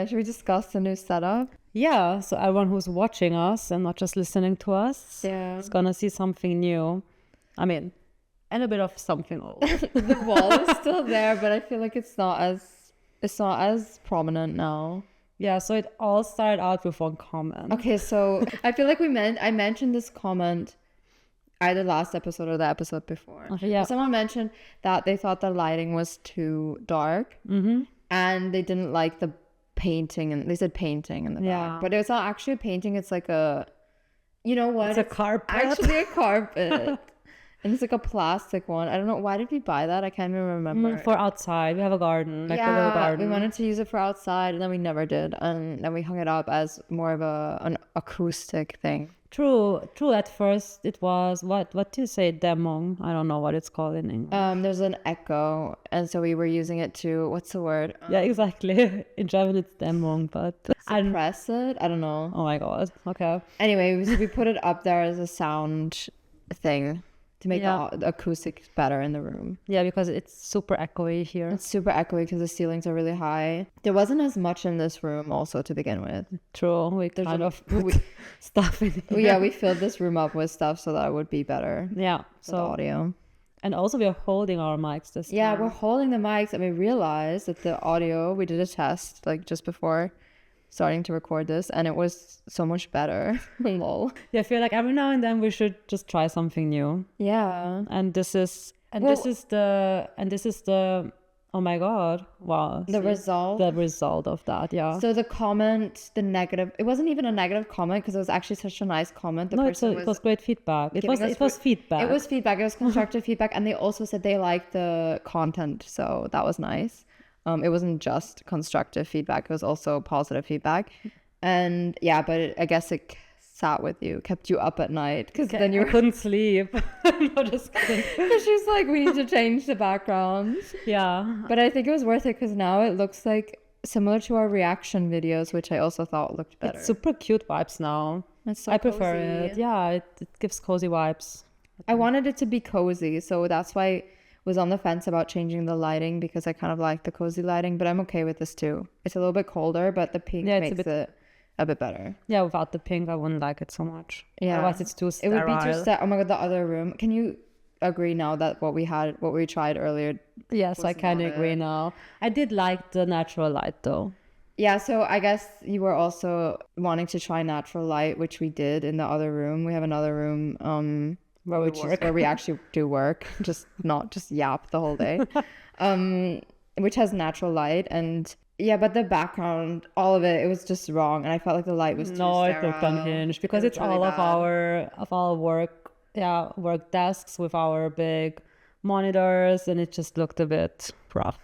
should we discuss the new setup? Yeah, so everyone who's watching us and not just listening to us Yeah. is gonna see something new. I mean, and a bit of something old. The wall is still there, but I feel like it's not as prominent now. Yeah, so it all started out with one comment. Okay, so I feel like I mentioned this comment either last episode or the episode before. Okay, yeah. Someone mentioned that they thought the lighting was too dark, and they didn't like the painting, and they said painting in the back, but it's not actually a painting. It's like a, you know what? It's a carpet. Actually, a carpet. And it's like a plastic one. I don't know. Why did we buy that? I can't even remember. For outside. We have a garden, like a little garden. We wanted to use it for outside, and then we never did. And then we hung it up as more of an acoustic thing. True. At first, it was, what do you say, demo? I don't know what it's called in English. There's an echo, and so we were using it to, what's the word? Yeah, exactly. In German, it's demo, but... Suppress it? I don't know. Oh my God. Okay. Anyway, we put it up there as a sound thing to make the acoustics better in the room. Yeah, because it's super echoey here. It's super echoey because the ceilings are really high. There wasn't as much in this room also to begin with. True. We kind of put stuff in here. Yeah, we filled this room up with stuff so that it would be better. Yeah. So the audio. And also we are holding our mics this time. Yeah, we're holding the mics, and we realized that the audio, we did a test like just before starting to record this, and it was so much better. Lol. Yeah, I feel like every now and then we should just try something new. Yeah. This is the oh my God, wow. The result of that, yeah. So the comment, the negative, it wasn't even a negative comment because it was actually such a nice comment. It was great feedback. It was feedback. It was feedback. It was constructive feedback, and they also said they liked the content, so that was nice. It wasn't just constructive feedback, it was also positive feedback. And yeah, but I guess it sat with you, kept you up at night, because then you couldn't sleep. No, just kidding. Because she's like, we need to change the background. Yeah. But I think it was worth it because now it looks like similar to our reaction videos, which I also thought looked better. It's super cute vibes now. It's so I prefer it. Yeah, it gives cozy vibes. I wanted it to be cozy, so that's why I was on the fence about changing the lighting, because I kind of like the cozy lighting, but I'm okay with this too. It's a little bit colder, but the pink makes it a bit better. Yeah, without the pink, I wouldn't like it so much. Yeah. Otherwise, it's too sterile. It would be too sterile. Oh my God, the other room. Can you agree now that what we tried earlier? Yes, I kind of agree now. I did like the natural light though. Yeah, so I guess you were also wanting to try natural light, which we did in the other room. We have another room where we actually do work, not just yap the whole day, which has natural light. And yeah, but the background, all of it was just wrong, and I felt like the light was too sterile. It looked unhinged because it's really all bad. of our work desks with our big monitors, and it just looked a bit rough.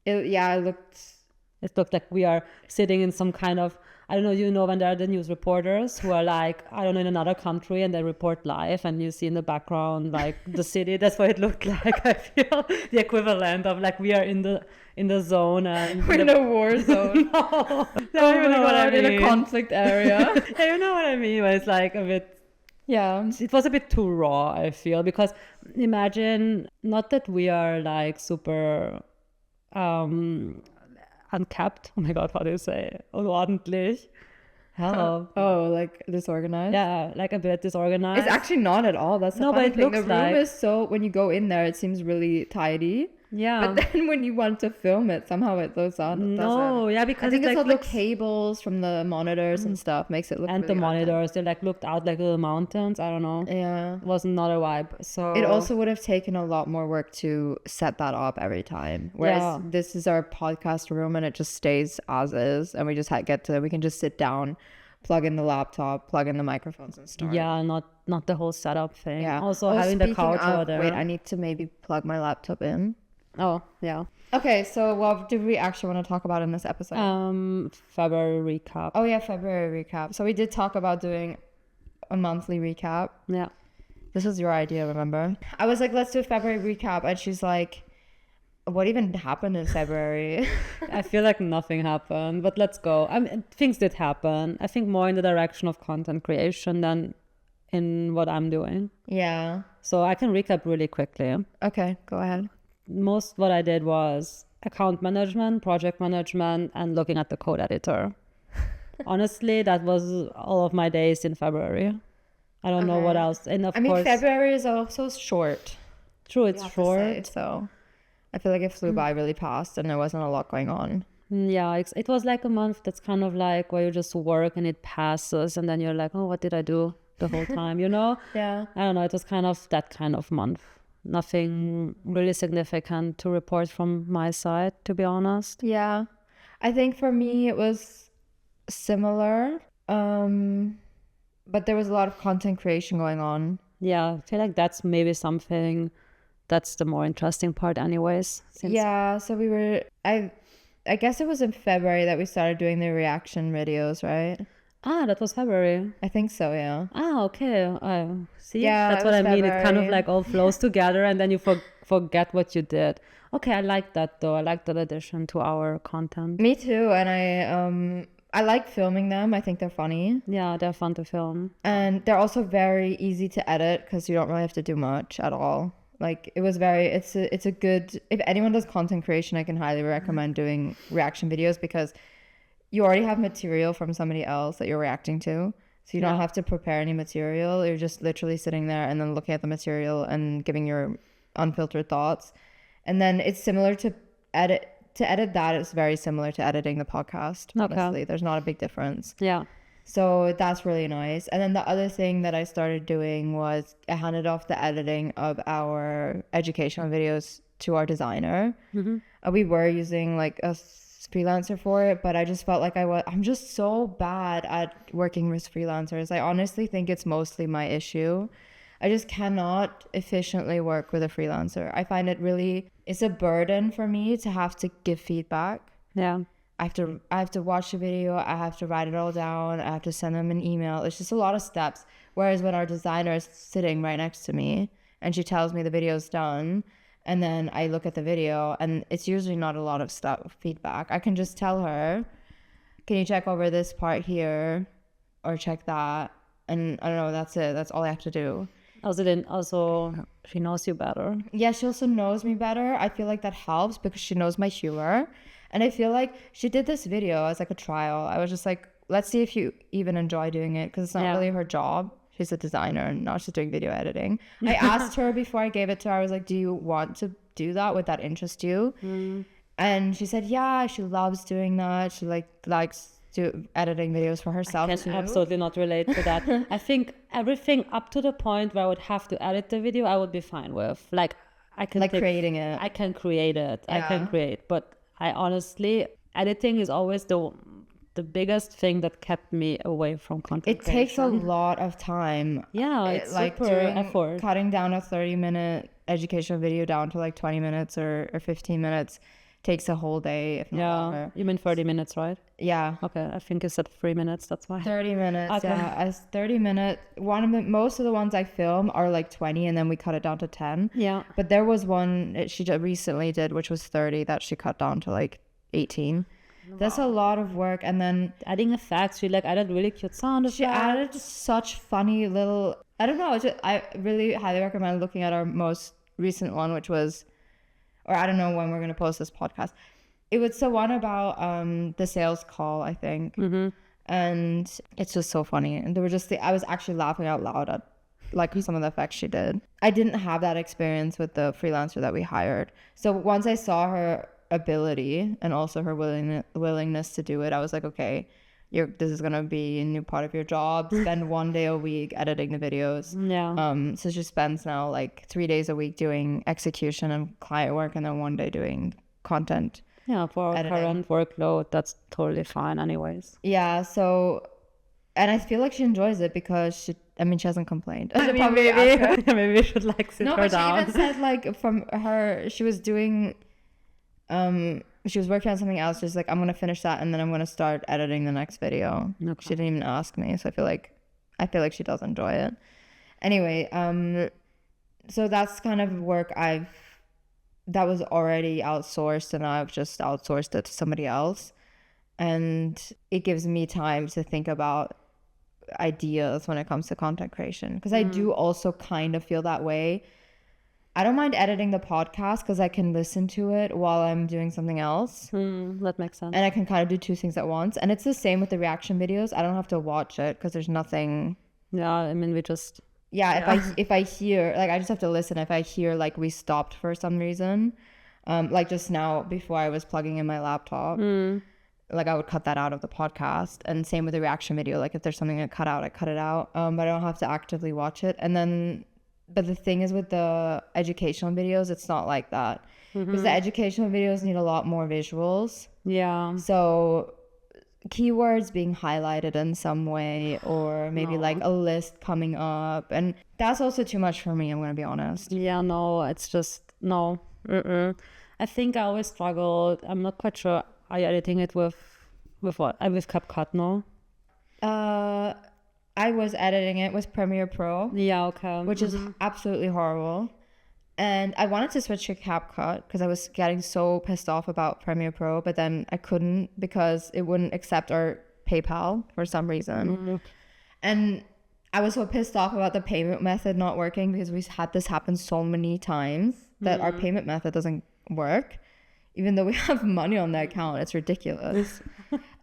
It looked like we are sitting in some kind of, I don't know, when there are the news reporters who are like, I don't know, in another country, and they report live, and you see in the background like the city. That's what it looked like. I feel the equivalent of like we are in the zone, and we're in a war zone. No, you know what I mean. In a conflict area. Yeah, you know what I mean. But it's like a bit. Yeah, it was a bit too raw, I feel, because imagine, not that we are like super unkept. Oh my God, how do you say? Unordentlich. Hello. Oh, like disorganized? Yeah, like a bit disorganized. It's actually not at all. That's the funny thing. The room is so, when you go in there, it seems really tidy. Yeah. But then when you want to film it, somehow it goes on. No, yeah, because I think it's all the cables from the monitors and stuff makes it look and really the monitors, they like looked out like little mountains. I don't know. Yeah. It was not a vibe. So it also would have taken a lot more work to set that up every time. Whereas this is our podcast room, and it just stays as is, and we just we can just sit down, plug in the laptop, plug in the microphones, and start. Yeah, not the whole setup thing. Yeah. Also having the couch over there. Wait, I need to maybe plug my laptop in. Oh, yeah. Okay, so what did we actually want to talk about in this episode? February recap. Oh yeah, February recap. So we did talk about doing a monthly recap. Yeah. This was your idea, remember? I was like, let's do a February recap, and she's like, what even happened in February? I feel like nothing happened, but let's go. I mean, things did happen. I think more in the direction of content creation than in what I'm doing. Yeah. So I can recap really quickly. Okay, go ahead. Most what I did was account management, project management, and looking at the code editor. Honestly, that was all of my days in February. I don't know what else. And of course, February is also short. true, it's short. So I feel like it flew by really fast and there wasn't a lot going on. Yeah, it was like a month that's kind of like where you just work and it passes, and then you're like, oh, what did I do the whole time, you know? Yeah. I don't know. It was kind of that kind of month. Nothing really significant to report from my side, to be honest. Yeah. I think for me it was similar. But there was a lot of content creation going on. Yeah, I feel like that's maybe something that's the more interesting part anyways. Yeah, so I guess it was in February that we started doing the reaction videos, right? That was February. I think so, yeah. Okay. See, Yeah, that's it what was I mean. It kind of February. like all flows together, and then you forget what you did. Okay, I like that though. I like that addition to our content. Me too, and I like filming them. I think they're funny. Yeah, they're fun to film. And they're also very easy to edit because you don't really have to do much at all. Like it was it's a good, if anyone does content creation, I can highly recommend doing reaction videos because you already have material from somebody else that you're reacting to. So you don't have to prepare any material. You're just literally sitting there and then looking at the material and giving your unfiltered thoughts. And then it's similar to edit that is very similar to editing the podcast. Okay. Honestly, there's not a big difference. Yeah. So that's really nice. And then the other thing that I started doing was I handed off the editing of our educational videos to our designer. We were using like a freelancer for it, but I just felt like I'm just so bad at working with freelancers. I honestly think it's mostly my issue. I just cannot efficiently work with a freelancer. I find it's a burden for me to have to give feedback. Yeah. I have to watch the video, I have to write it all down, I have to send them an email. It's just a lot of steps. Whereas when our designer is sitting right next to me and she tells me the video's done, and then I look at the video and it's usually not a lot of feedback. I can just tell her, can you check over this part here or check that? And I don't know, that's it. That's all I have to do. Also, she knows you better. Yeah, she also knows me better. I feel like that helps because she knows my humor. And I feel like she did this video as like a trial. I was just like, let's see if you even enjoy doing it because it's not really her job. She's a designer and now she's doing video editing. I asked her before I gave it to her, I was like, do you want to do that? Would that interest you? And she said, yeah, she loves doing that. She likes editing videos for herself I can absolutely not relate to that. I think everything up to the point where I would have to edit the video, I would be fine with. Like I can creating it. I can create it. Yeah. I can create, but I honestly, editing is always the biggest thing that kept me away from content. It takes a lot of time. Yeah, it's like super effort. Cutting down a 30-minute educational video down to like 20 minutes or 15 minutes takes a whole day, if not longer. You mean 30 minutes, right? Yeah. Okay, I think you said 3 minutes, that's why. 30 minutes, Okay. yeah. As 30 minutes, most of the ones I film are like 20 and then we cut it down to 10. Yeah. But there was one that she recently did, which was 30, that she cut down to like 18. That's a lot of work. And then Adding effects, she added really cute sound effects. she added such funny little, I don't know, I really highly recommend looking at our most recent one, which was, or I don't know when we're going to post this podcast. It was the one about the sales call, I think. And it's just so funny. And they were I was actually laughing out loud at like some of the effects she did. I didn't have that experience with the freelancer that we hired. So once I saw her ability and also her willingness to do it, I was like, okay, this is going to be a new part of your job. Spend 1 day a week editing the videos. Yeah. So she spends now like 3 days a week doing execution and client work and then 1 day doing content. Yeah, for our editing. current workload, that's totally fine anyways. Yeah, so, and I feel like she enjoys it because she hasn't complained. I mean, maybe we should sit No, her but down. she even said like from her, she was doing, she was working on something else. She's like, I'm going to finish that and then I'm going to start editing the next video. Okay. She didn't even ask me. So I feel like she does enjoy it. Anyway, so that's kind of work that was already outsourced and I've just outsourced it to somebody else. And it gives me time to think about ideas when it comes to content creation. Because I do also kind of feel that way. I don't mind editing the podcast because I can listen to it while I'm doing something else. That makes sense. And I can kind of do two things at once. And it's the same with the reaction videos. I don't have to watch it because there's nothing. Yeah, I mean, we just... Yeah, if I hear, like, I just have to listen. If I hear, like, we stopped for some reason, like just now before I was plugging in my laptop, like, I would cut that out of the podcast. And same with the reaction video. Like, if there's something to cut out, I cut it out. But I don't have to actively watch it. And then... But the thing is with the educational videos, it's not like that. Because the educational videos need a lot more visuals. Yeah. So keywords being highlighted in some way, or maybe like a list coming up. And that's also too much for me, I'm going to be honest. Yeah, no, it's just, no. I think I always struggled. I'm not quite sure. Are you editing it with what? With CapCut, no? I was editing it with Premiere Pro. Yeah, okay. Which is absolutely horrible. And I wanted to switch to CapCut because I was getting so pissed off about Premiere Pro, but then I couldn't because it wouldn't accept our PayPal for some reason. And I was so pissed off about the payment method not working because we've had this happen so many times that our payment method doesn't work, even though we have money on the account. It's ridiculous.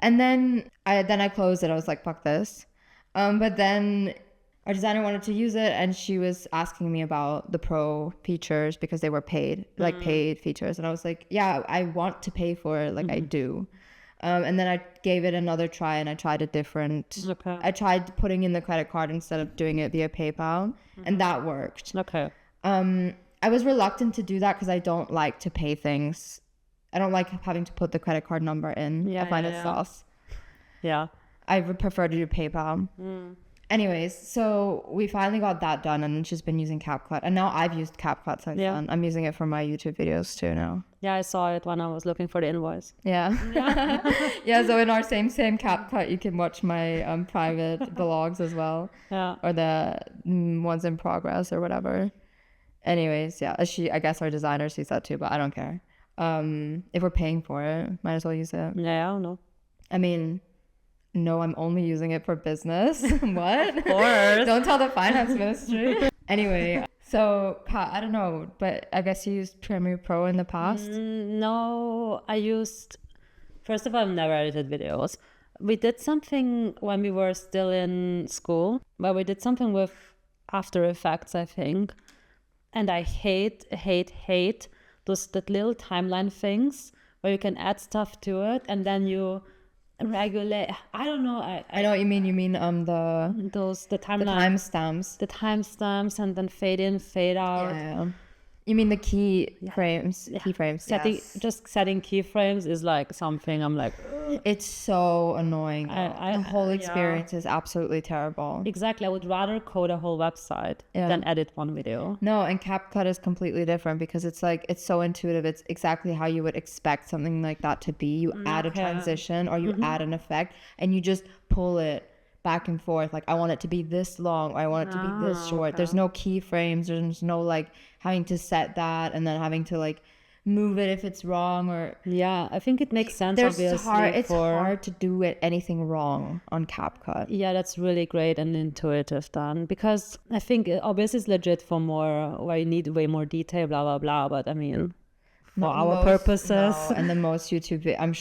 And then I closed it. I was like, fuck this. But then our designer wanted to use it, and she was asking me about the pro features because they were paid, like paid features. And I was like, yeah, I want to pay for it. Like I do. And then I gave it another try, and I tried a different, I tried putting in the credit card instead of doing it via PayPal, and that worked. Okay. I was reluctant to do that because I don't like to pay things. I don't like having to put the credit card number in. I find it sus. Yeah. I would prefer to do PayPal. Anyways, so we finally got that done, and she's been using CapCut. And now I've used CapCut since then. I'm using it for my YouTube videos too now. Yeah, I saw it when I was looking for the invoice. Yeah. Yeah, so in our same CapCut, you can watch my private vlogs as well. Yeah. Or the ones in progress or whatever. Anyways, yeah, I guess our designer sees that too, but I don't care. If we're paying for it, might as well use it. Yeah, I don't know. I mean... No, I'm only using it for business. What? Of course. Don't tell the finance ministry. Anyway, so Pat, I don't know, but I guess you used Premiere Pro in the past? No, first of all, I've never edited videos. We did something when we were still in school, but we did something with After Effects, I think. And I hate that little timeline things where you can add stuff to it and then you regulate. I don't know. I know what you mean. You mean the timestamps. The timestamps and then fade in, fade out. Yeah. You mean the keyframes? Yeah. Keyframes. Just setting keyframes is like something I'm like. Ugh. It's so annoying. The whole experience is absolutely terrible. Exactly. I would rather code a whole website than edit one video. No, and CapCut is completely different because it's like it's so intuitive. It's exactly how you would expect something like that to be. You add a transition or you add an effect, and you just pull it back and forth. Like I want it to be this long, or I want it to be this short. There's no keyframes. There's no like having to set that and then having to like move it if it's wrong. Or I think it makes sense. It's hard to do anything wrong on CapCut. Yeah, that's really great and intuitive done, because I think obviously it's legit for more where you need way more detail, blah blah blah, but I mean for our purposes. And then most YouTube, I'm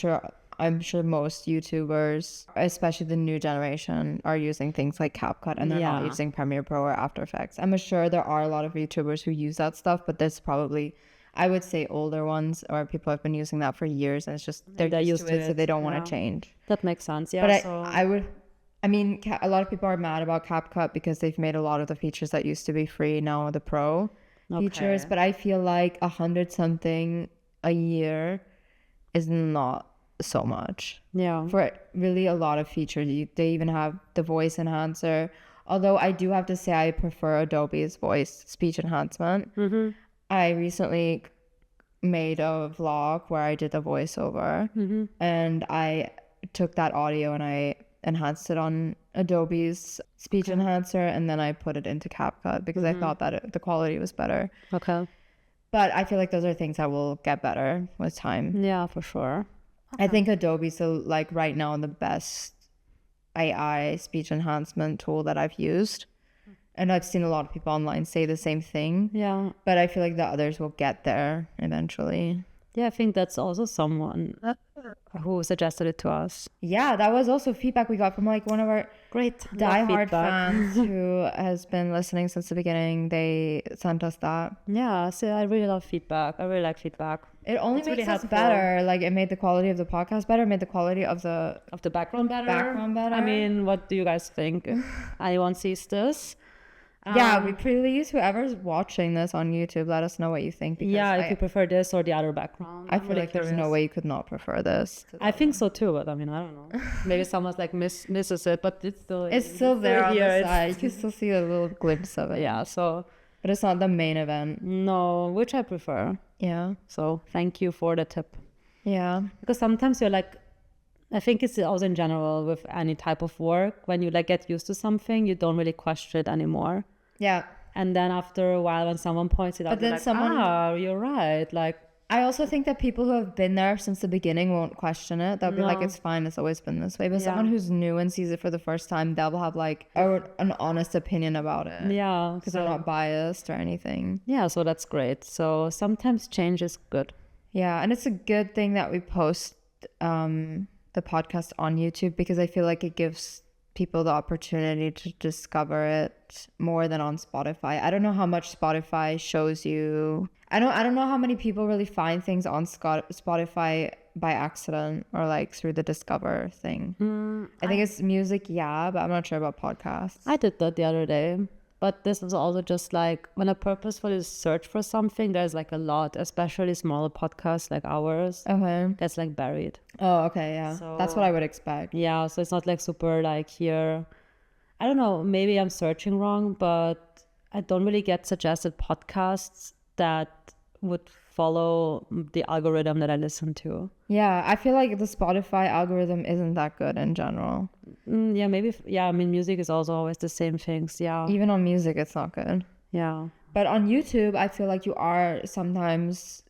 sure most YouTubers, especially the new generation, are using things like CapCut, and they're not using Premiere Pro or After Effects. I'm sure there are a lot of YouTubers who use that stuff, but there's probably, I would say, older ones or people have been using that for years, and it's just they're used to it, so they don't want to change. That makes sense. Yeah. But a lot of people are mad about CapCut because they've made a lot of the features that used to be free now the pro features. But I feel like 100 something a year is not so much for really a lot of features. They even have the voice enhancer, although I do have to say I prefer Adobe's voice speech enhancement. I recently made a vlog where I did the voiceover, and I took that audio and I enhanced it on Adobe's speech enhancer, and then I put it into CapCut because I thought that the quality was better. But I feel like those are things that will get better with time. Yeah, for sure. I think Adobe's like right now the best AI speech enhancement tool that I've used. And I've seen a lot of people online say the same thing. Yeah. But I feel like the others will get there eventually. Yeah, I think that's also someone who suggested it to us. Yeah, that was also feedback we got from like one of our Great. diehard fans who has been listening since the beginning. They sent us that. Yeah, so I really love feedback. I really like feedback. It only It's makes really us helpful. better. Like it made the quality of the podcast better, made the quality of the Of the background better. better. I mean, what do you guys think? Anyone sees this? Yeah, we please whoever's watching this on YouTube, let us know what you think. Because Yeah, if you prefer this or the other background. I I'm feel really like there's no curious. way you could not prefer this. I think so too, but I mean, I don't know. Maybe someone's like misses it, but it's still It's still there on here. the It's- side. You can still see a little glimpse of it. Yeah, so But it's not the main event. no, which I prefer. Yeah. So thank you for the tip. Yeah. Because sometimes you're like, I think it's also in general with any type of work, when you like get used to something, you don't really question it anymore. Yeah. And then after a while, when someone points it out, But then you're like, someone- you're right. Like, I also think that people who have been there since the beginning won't question it. They'll be like, No. it's fine. It's always been this way. But Yeah. someone who's new and sees it for the first time, they'll have like an honest opinion about it. yeah. Because So, they're not biased or anything. yeah, so that's great. So sometimes change is good. Yeah. And it's a good thing that we post the podcast on YouTube because I feel like it gives people the opportunity to discover it more than on Spotify. I don't know how much Spotify shows you. I don't know how many people really find things on Spotify by accident or like through the discover thing. I think it's music, yeah, but I'm not sure about podcasts. I did that the other day. But this is also just like when I purposefully search for something, there's like a lot, especially smaller podcasts like ours, Okay. that's like buried. Oh, okay, yeah. That's what I would expect. Yeah, so it's not like super like here. I don't know, maybe I'm searching wrong, but I don't really get suggested podcasts that would follow the algorithm that I listen to. Yeah, I feel like the Spotify algorithm isn't that good in general. Yeah, maybe. Yeah, I mean, music is also always the same things. Yeah, Even on music, it's not good. yeah. But on YouTube, I feel like you are sometimes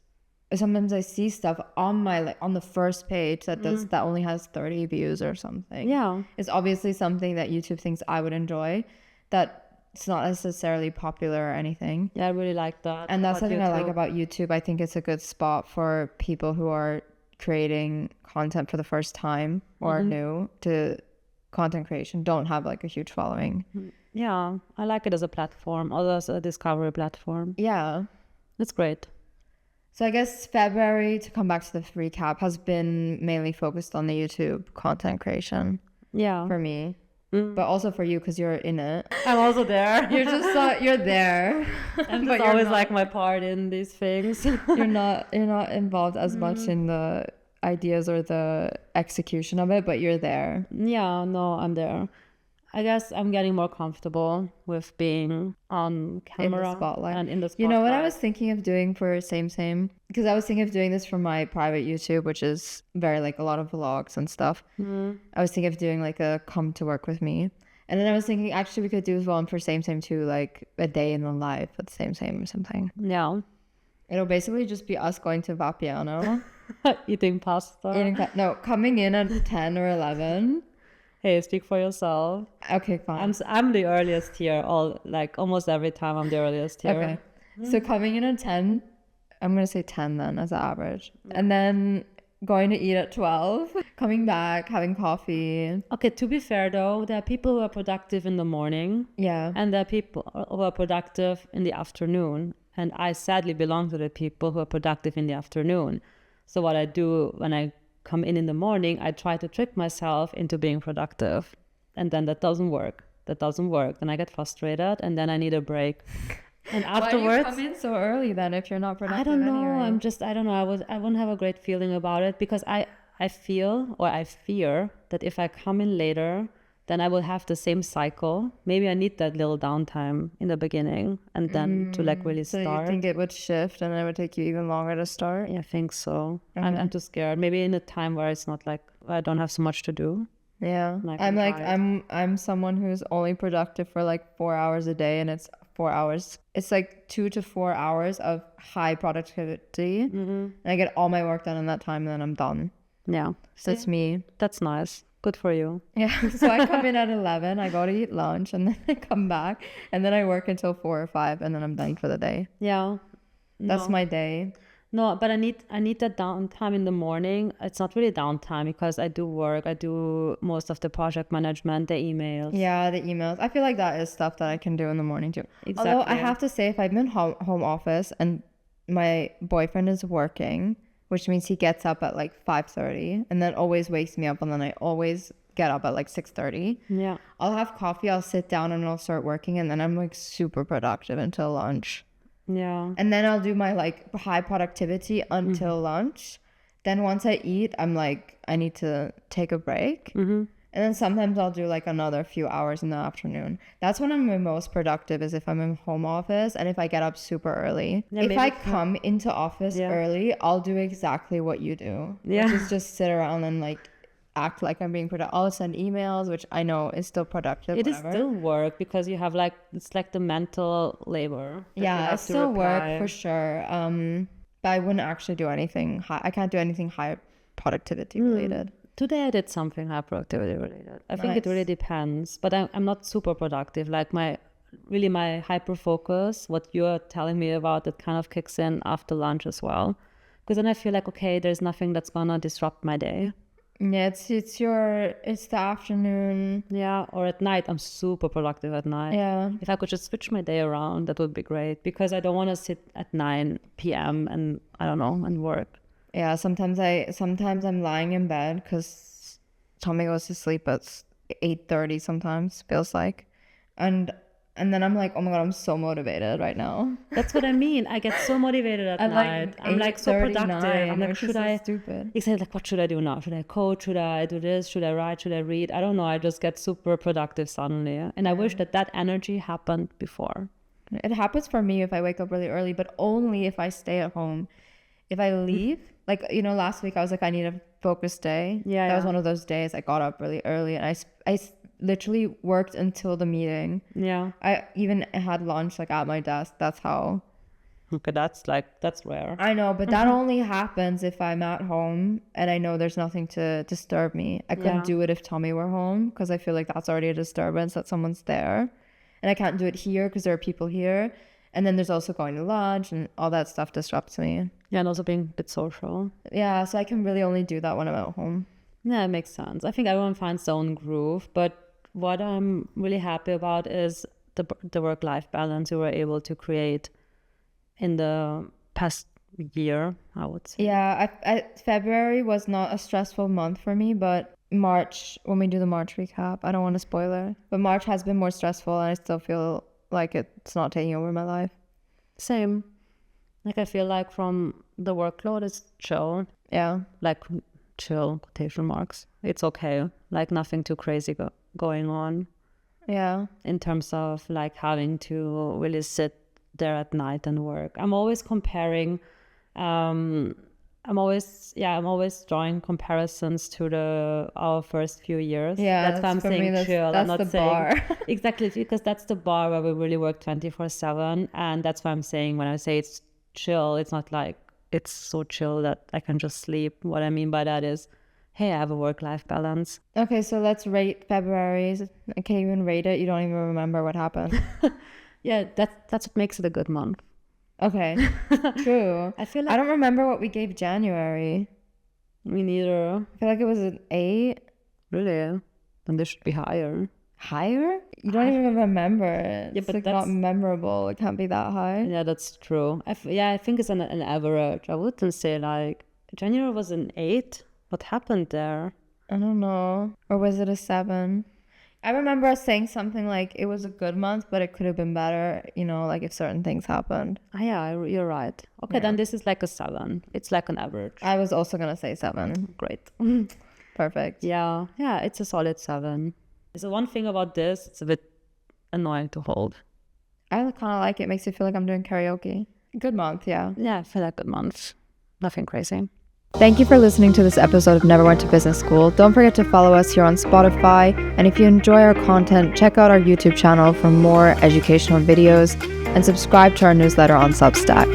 I see stuff on my like on the first page that that only has 30 views or something. Yeah. It's obviously something that YouTube thinks I would enjoy, that it's not necessarily popular or anything. Yeah, I really like that. And that's about something I like YouTube. about YouTube. I think it's a good spot for people who are creating content for the first time or new to content creation, don't have like a huge following. Yeah, I like it as a platform, also as a discovery platform. Yeah. It's great. So I guess February, to come back to the recap, has been mainly focused on the YouTube content creation Yeah. for me, but also for you because you're in it. I'm also there. You're just you're there, I'm but just you're always not, like my part in these things. you're not involved as much in the ideas or the execution of it, but you're there. Yeah, no, I'm there. I guess I'm getting more comfortable with being on camera spotlight. and in the spotlight. You know what I was thinking of doing for Same? Because I was thinking of doing this for my private YouTube, which is very like a lot of vlogs and stuff. I was thinking of doing like a come to work with me. And then I was thinking actually we could do as well for Same too, like a day in the life at Same or something. Yeah. It'll basically just be us going to Vapiano. Eating pasta. Coming in at 10 or 11. Hey, speak for yourself. Okay, fine. I'm the earliest here. Almost every time I'm the earliest here. Okay. So coming in at 10, I'm going to say 10 then as an average. And then going to eat at 12, coming back, having coffee. Okay, to be fair though, there are people who are productive in the morning Yeah. and there are people who are productive in the afternoon. And I sadly belong to the people who are productive in the afternoon. So what I do when I come in the morning, I try to trick myself into being productive. And then that doesn't work. Then I get frustrated and then I need a break. And afterwards, Why do you come in so early then if you're not productive? I don't know. Anyway? I don't know. I wouldn't have a great feeling about it because I feel or I fear that if I come in later, then I will have the same cycle. Maybe I need that little downtime in the beginning and then to like really So start. you think it would shift and it would take you even longer to start? Yeah, I think so. I'm too scared. Maybe in a time where it's not like I don't have so much to do. Yeah. Like I'm like right. I'm someone who's only productive for like 4 hours a day, and it's 4 hours. It's like 2 to 4 hours of high productivity. And I get all my work done in that time and then I'm done. Yeah. So it's me. That's nice. Good for you. Yeah, so I come in at 11, I go to eat lunch, and then I come back, and then I work until 4 or 5, and then I'm done for the day. Yeah. That's my day. No, but I need that downtime in the morning. It's not really downtime because I do work. I do most of the project management, the emails. Yeah, the emails. I feel like that is stuff that I can do in the morning too. Exactly. Although I have to say, if I'm in home office and my boyfriend is working, which means he gets up at like 5:30 and then always wakes me up, and then I always get up at like 6:30. Yeah. I'll have coffee, I'll sit down, and I'll start working, and then I'm like super productive until lunch. Yeah. And then I'll do my like high productivity until lunch. Then once I eat, I'm like, I need to take a break. And then sometimes I'll do like another few hours in the afternoon. That's when I'm the most productive, is if I'm in home office and if I get up super early. Yeah, if I come into office early, I'll do exactly what you do. Yeah. Which is just sit around and like act like I'm being productive. I'll send emails, which I know is still productive. It is still work because you have like, it's like the mental labor. Yeah, it's still work for sure. But I wouldn't actually do anything high. I can't do anything high productivity related. Today I did something high productivity related. I think it really depends, but I'm not super productive. Like my hyper focus, what you're telling me about, it kind of kicks in after lunch as well. Because then I feel like, okay, there's nothing that's gonna disrupt my day. Yeah, it's the afternoon. Yeah, or at night. I'm super productive at night. Yeah. If I could just switch my day around, that would be great, because I don't want to sit at 9 p.m. and I don't know, and work. Yeah, sometimes I'm lying in bed because Tommy goes to sleep at 8:30 sometimes, feels like. And then I'm like, oh my God, I'm so motivated right now. That's what I mean. I get so motivated at night. I'm like so productive. I'm like, should I? Stupid. Exactly. Like, what should I do now? Should I coach? Should I do this? Should I write? Should I read? I don't know. I just get super productive suddenly. And I wish that energy happened before. It happens for me if I wake up really early, but only if I stay at home. If I leave, like, last week I was like, I need a focused day. Yeah. That was one of those days I got up really early, and I literally worked until the meeting. Yeah. I even had lunch like at my desk. That's how. Okay, that's rare. I know, but that only happens if I'm at home and I know there's nothing to disturb me. I couldn't do it if Tommy were home, because I feel like that's already a disturbance that someone's there. And I can't do it here because there are people here. And then there's also going to lunch, and all that stuff disrupts me. Yeah, and also being a bit social. Yeah, so I can really only do that when I'm at home. Yeah, it makes sense. I think everyone finds their own groove, but what I'm really happy about is the work-life balance we were able to create in the past year, I would say. Yeah, February was not a stressful month for me, but March, when we do the March recap, I don't want to spoil it, but March has been more stressful, and I still feel like it's not taking over my life. Same. Like, I feel like from the workload is chill. Yeah. Like, chill, quotation marks. It's okay. Like, nothing too crazy going on. Yeah. In terms of like having to really sit there at night and work. I'm always comparing. I'm always drawing comparisons to our first few years. Yeah, that's why I'm saying chill. That's I'm not the saying bar. exactly, because that's the bar where we really work 24/7, and that's why I'm saying when I say it's chill, it's not like it's so chill that I can just sleep. What I mean by that is, hey, I have a work-life balance. Okay, so let's rate February's. I can't even rate it. You don't even remember what happened. Yeah, that's what makes it a good month. Okay, true. I feel like I don't remember what we gave January. Me neither. I feel like it was an 8. Really? Then this should be higher. Higher? You don't even remember it. Yeah, it's but like not memorable. It can't be that high. Yeah, that's true. I think it's an average. I wouldn't say like January was an 8. What happened there? I don't know. Or was it a 7? I remember us saying something like it was a good month, but it could have been better, like if certain things happened. Yeah, you're right. Okay, then this is like a 7. It's like an average. I was also going to say 7. Great. Perfect. Yeah, it's a solid 7. So one thing about this, it's a bit annoying to hold. I kind of like it. It makes me feel like I'm doing karaoke. Good month, yeah. Yeah, I feel like good month. Nothing crazy. Thank you for listening to this episode of Never Went to Business School. Don't forget to follow us here on Spotify. And if you enjoy our content, check out our YouTube channel for more educational videos and subscribe to our newsletter on Substack.